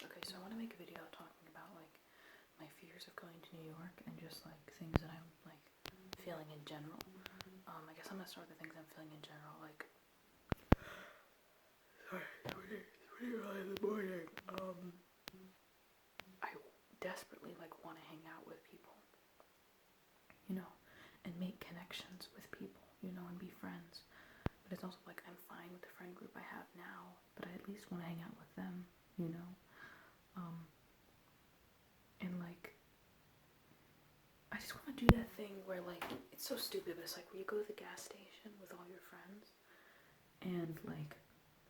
Okay, so I want to make a video talking about like my fears of going to New York and just like things that I'm like feeling in general. I guess I'm gonna start with the things I'm feeling in general. Like, sorry, it's pretty early in the morning. I desperately like want to hang out with people, you know, and make connections with people, you know, and be friends. But it's also like I'm fine with the friend group I have now, but I at least want to hang out with them, you know. And like I just want to do that thing where like it's so stupid, but it's like where you go to the gas station with all your friends and like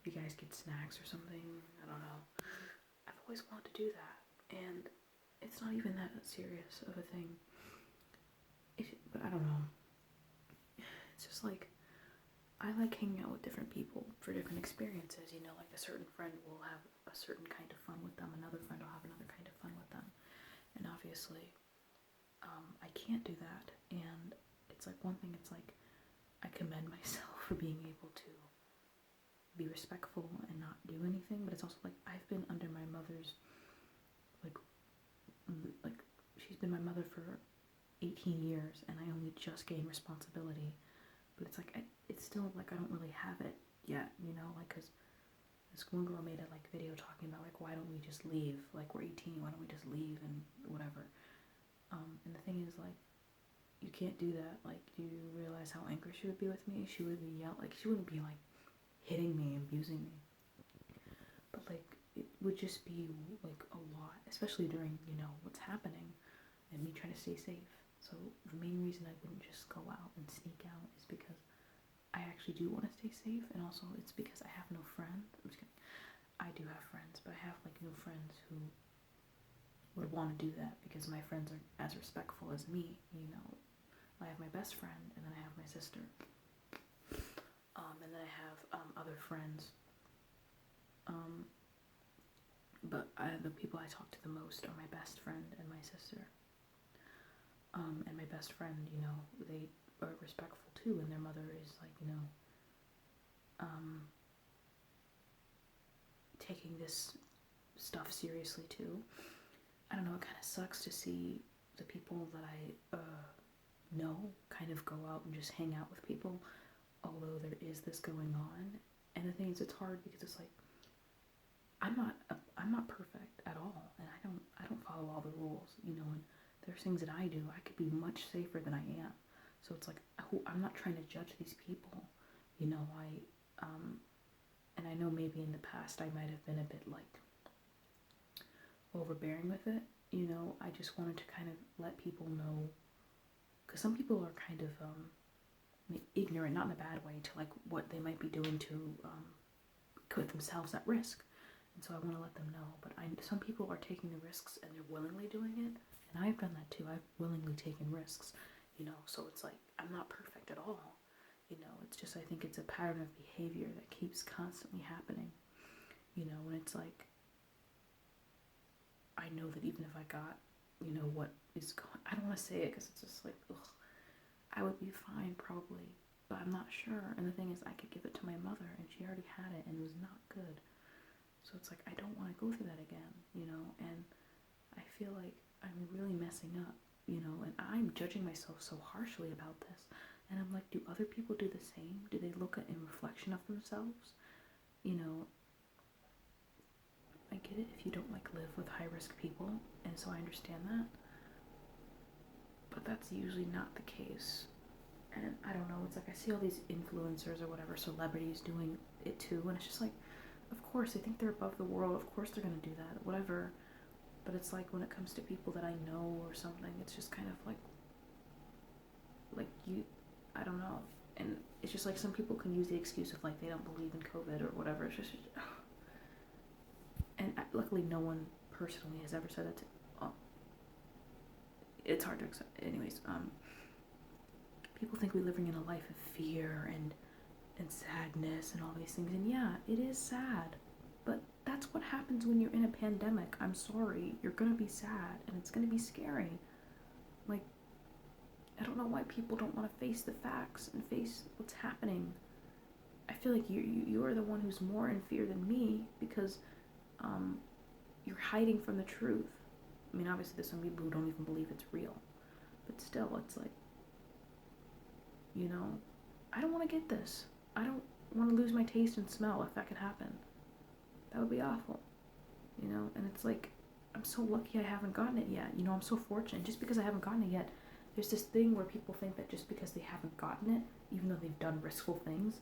you guys get snacks or something. I don't know. I've always wanted to do that, and it's not even that serious of a thing. But I don't know. It's just like I like hanging out with different people for different experiences. You know, like a certain friend will have a certain kind of fun with them, another friend will have another kind of fun with them, and obviously I can't do that. And it's like one thing, it's like I commend myself for being able to be respectful and not do anything, but it's also like I've been under my mother's like she's been my mother for 18 years and I only just gained responsibility, but it's like it's still like I don't really have it yet, you know, like because this one girl made a like video talking about like why don't we just leave, like we're 18, why don't we just leave and whatever. And the thing is, like, you can't do that. Like, do you realize how angry she would be with me? She would be like, she wouldn't be like hitting me and abusing me, but like it would just be like a lot, especially during, you know, what's happening and me trying to stay safe. So the main reason I wouldn't just go out and sneak out is because I actually do want to stay safe, and also it's because I have no friends. I'm just kidding. I do have friends, but I have like no friends who would want to do that because my friends are as respectful as me, you know. I have my best friend, and then I have my sister, and then I have other friends. But the people I talk to the most are my best friend and my sister. And my best friend, you know, they are respectful too, and their mother is like, you know, taking this stuff seriously too. I don't know, it kind of sucks to see the people that I know kind of go out and just hang out with people, although there is this going on. And the thing is, it's hard because it's like I'm not perfect at all, and I don't follow all the rules, you know. And there's things that I do I could be much safer than I am. So it's like I'm not trying to judge these people, you know. And I know maybe in the past I might have been a bit like overbearing with it, you know. I just wanted to kind of let people know, because some people are kind of ignorant, not in a bad way, to like what they might be doing to put themselves at risk. And so I want to let them know. But some people are taking the risks and they're willingly doing it, and I've done that too. I've willingly taken risks, you know. So it's like I'm not perfect at all, you know. It's just I think it's a pattern of behavior that keeps constantly happening, you know. And it's like I know that even if I got, you know, what is going, I don't want to say it because it's just like, ugh, I would be fine probably, but I'm not sure. And the thing is, I could give it to my mother, and she already had it, and it was not good. So it's like I don't want to go through that again, you know. And I feel like I'm really messing up, you know, and I'm judging myself so harshly about this. And I'm like, do other people do the same? Do they look at a reflection of themselves? You know, I get it if you don't like live with high risk people, and so I understand that. But that's usually not the case. And I don't know, it's like I see all these influencers or whatever, celebrities doing it too, and it's just like, of course, they think they're above the world, of course they're gonna do that, whatever. But it's like when it comes to people that I know or something, it's just kind of like you, I don't know. And it's just like some people can use the excuse of like they don't believe in COVID or whatever. It's just and luckily no one personally has ever said that to, it's hard to accept. Anyways, people think we're living in a life of fear and sadness and all these things, and yeah, it is sad, but that's what happens when you're in a pandemic. I'm sorry, you're gonna be sad and it's gonna be scary. Like, I don't know why people don't want to face the facts and face what's happening. I feel like you are the one who's more in fear than me because you're hiding from the truth. I mean, obviously there's some people who don't even believe it's real, but still, it's like, you know, I don't want to get this. I don't want to lose my taste and smell if that could happen. That would be awful, you know? And it's like, I'm so lucky I haven't gotten it yet. You know, I'm so fortunate. Just because I haven't gotten it yet, there's this thing where people think that just because they haven't gotten it, even though they've done riskful things,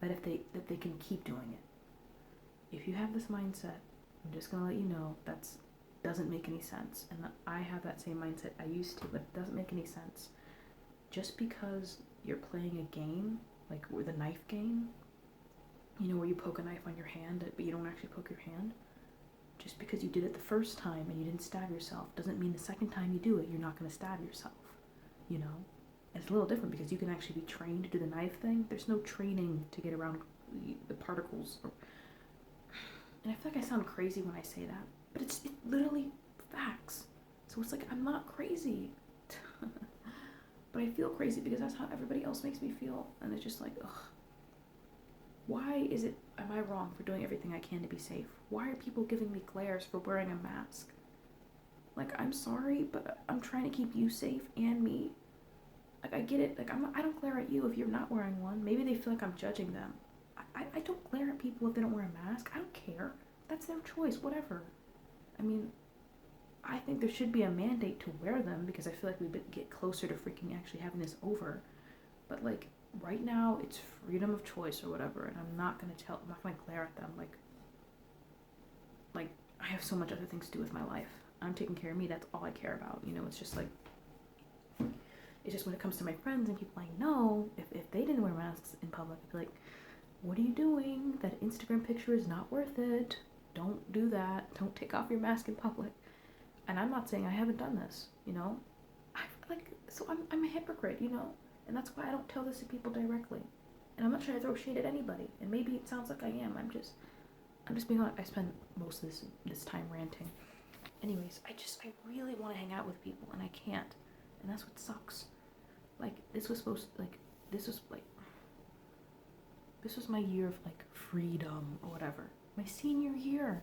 that they can keep doing it. If you have this mindset, I'm just gonna let you know that's doesn't make any sense. And I have that same mindset. I used to, but it doesn't make any sense. Just because you're playing a game, like with a knife game, you know, where you poke a knife on your hand, but you don't actually poke your hand. Just because you did it the first time and you didn't stab yourself doesn't mean the second time you do it, you're not going to stab yourself, you know? And it's a little different because you can actually be trained to do the knife thing. There's no training to get around the particles. And I feel like I sound crazy when I say that, but it's literally facts. So it's like, I'm not crazy. But I feel crazy because that's how everybody else makes me feel. And it's just like, ugh. Why am I wrong for doing everything I can to be safe? Why are people giving me glares for wearing a mask? Like, I'm sorry, but I'm trying to keep you safe and me. Like, I get it. Like, I don't glare at you if you're not wearing one. Maybe they feel like I'm judging them. I don't glare at people if they don't wear a mask. I don't care. That's their choice, whatever. I mean, I think there should be a mandate to wear them because I feel like we get closer to freaking actually having this over. But, like, right now, it's freedom of choice or whatever, and I'm not gonna glare at them, like, I have so much other things to do with my life. I'm taking care of me, that's all I care about, you know, it's just like, it's just when it comes to my friends and people I know, if they didn't wear masks in public, I'd be like, what are you doing? That Instagram picture is not worth it. Don't do that. Don't take off your mask in public. And I'm not saying I haven't done this, you know, I'm a hypocrite, you know. And that's why I don't tell this to people directly. And I'm not trying to throw shade at anybody. And maybe it sounds like I am. I'm just being honest. I spend most of this time ranting. Anyways, I really want to hang out with people and I can't. And that's what sucks. Like, this was my year of like freedom or whatever. My senior year,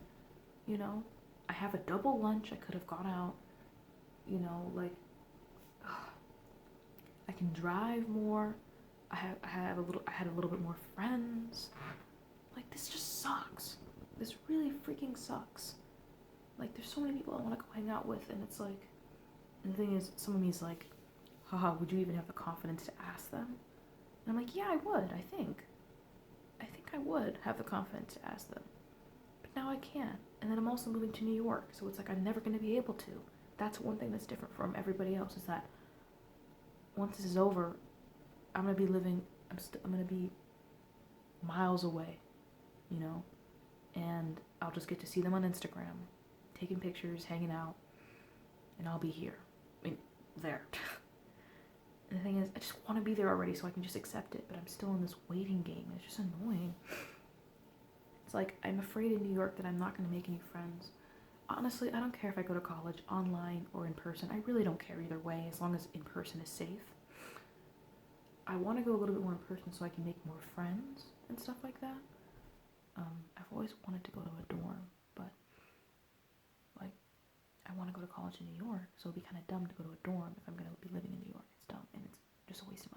you know. I have a double lunch. I could have gone out, you know, like, I can drive more. I had a little bit more friends. Like, this just sucks. This really freaking sucks. Like, there's so many people I want to go hang out with, and it's like, and the thing is, some of me is like, haha, would you even have the confidence to ask them? And I'm like, yeah, I would, I think I would have the confidence to ask them. But now I can't. And then I'm also moving to New York, so it's like I'm never going to be able to. That's one thing that's different from everybody else, is that once this is over, I'm going to be miles away, you know, and I'll just get to see them on Instagram, taking pictures, hanging out, and I'll be here. I mean, there. And the thing is, I just want to be there already so I can just accept it, but I'm still in this waiting game. It's just annoying. It's like, I'm afraid in New York that I'm not going to make any friends. Honestly, I don't care if I go to college online or in person. I really don't care either way, as long as in person is safe. I want to go a little bit more in person so I can make more friends and stuff like that. I've always wanted to go to a dorm, but, like, I want to go to college in New York, so it'd be kind of dumb to go to a dorm if I'm going to be living in New York. It's dumb, and it's just a waste of